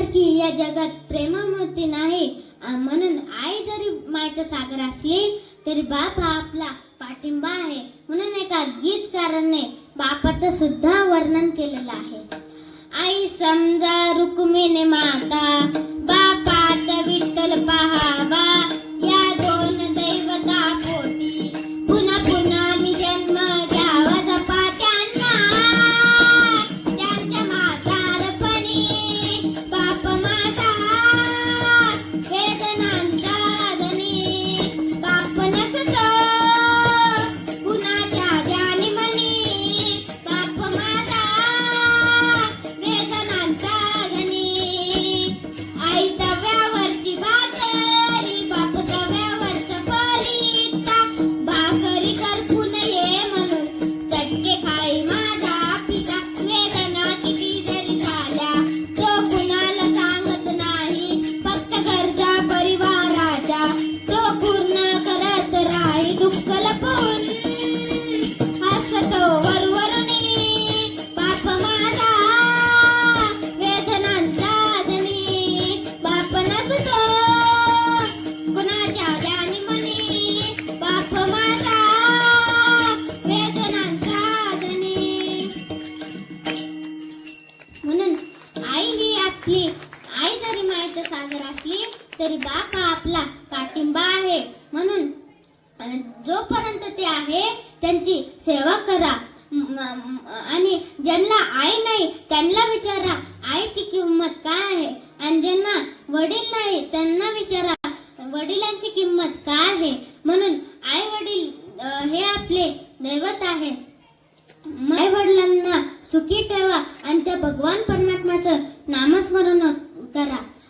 आईसारखी या जगात प्रेममूर्ती नाही. म्हणून आई जरी मायेचा सागर असली तरी बाप हा आपला पाठिंबा आहे. म्हणून एका गीतकाराने बापाचं सुद्धा वर्णन केलेलं आहे. आई समजा रुक्मिणी माता, बापात विठ्ठल पहावा, या दोन दैवता पोटी पुन्हा पुन्हा मी जन्म घ्यावा. जपा त्यांना त्यांच्या म्हातारपणी बाप माझा वेदनांचा धनी. बाप नसतो कुणाच्या ध्यानी मनी, बाप माझा वेदनांचा धनी. आई तव्यावरची भाकरी, बाप तव्यावरचं परीता, भाकरी करपून ये म्हणून चटके खाई माझा पिता. वेदना किती जरी झाल्या तो कुणाला सांगत नाही, फक्त गरजा परिवाराच्या तो पूर्ण करत राही. दुःख लपवून हसतो वरवरणी बाप माझा वेदनांचा धनी. बाप नसतो कुणाच्या ध्यानी मनी, बाप माझा वेदनांचा धनी. म्हणून आई ही आपली आई जरी मायेचा सागर असली तरी बाप हा आपला पाठिंबा आहे. म्हणून जोपर्यंत ते आहे त्यांची सेवा करा. आणि ज्यांना आई नाही त्यांना विचारा आईची किंमत काय आहे, आणि ज्यांना वडील नाही त्यांना विचारा वडिलांची किंमत काय आहे. म्हणून आई वडील हे आपले दैवत आहे. आई वडिलांना सुखी ठेवा आणि त्या भगवान परमात्म्याचं नामस्मरण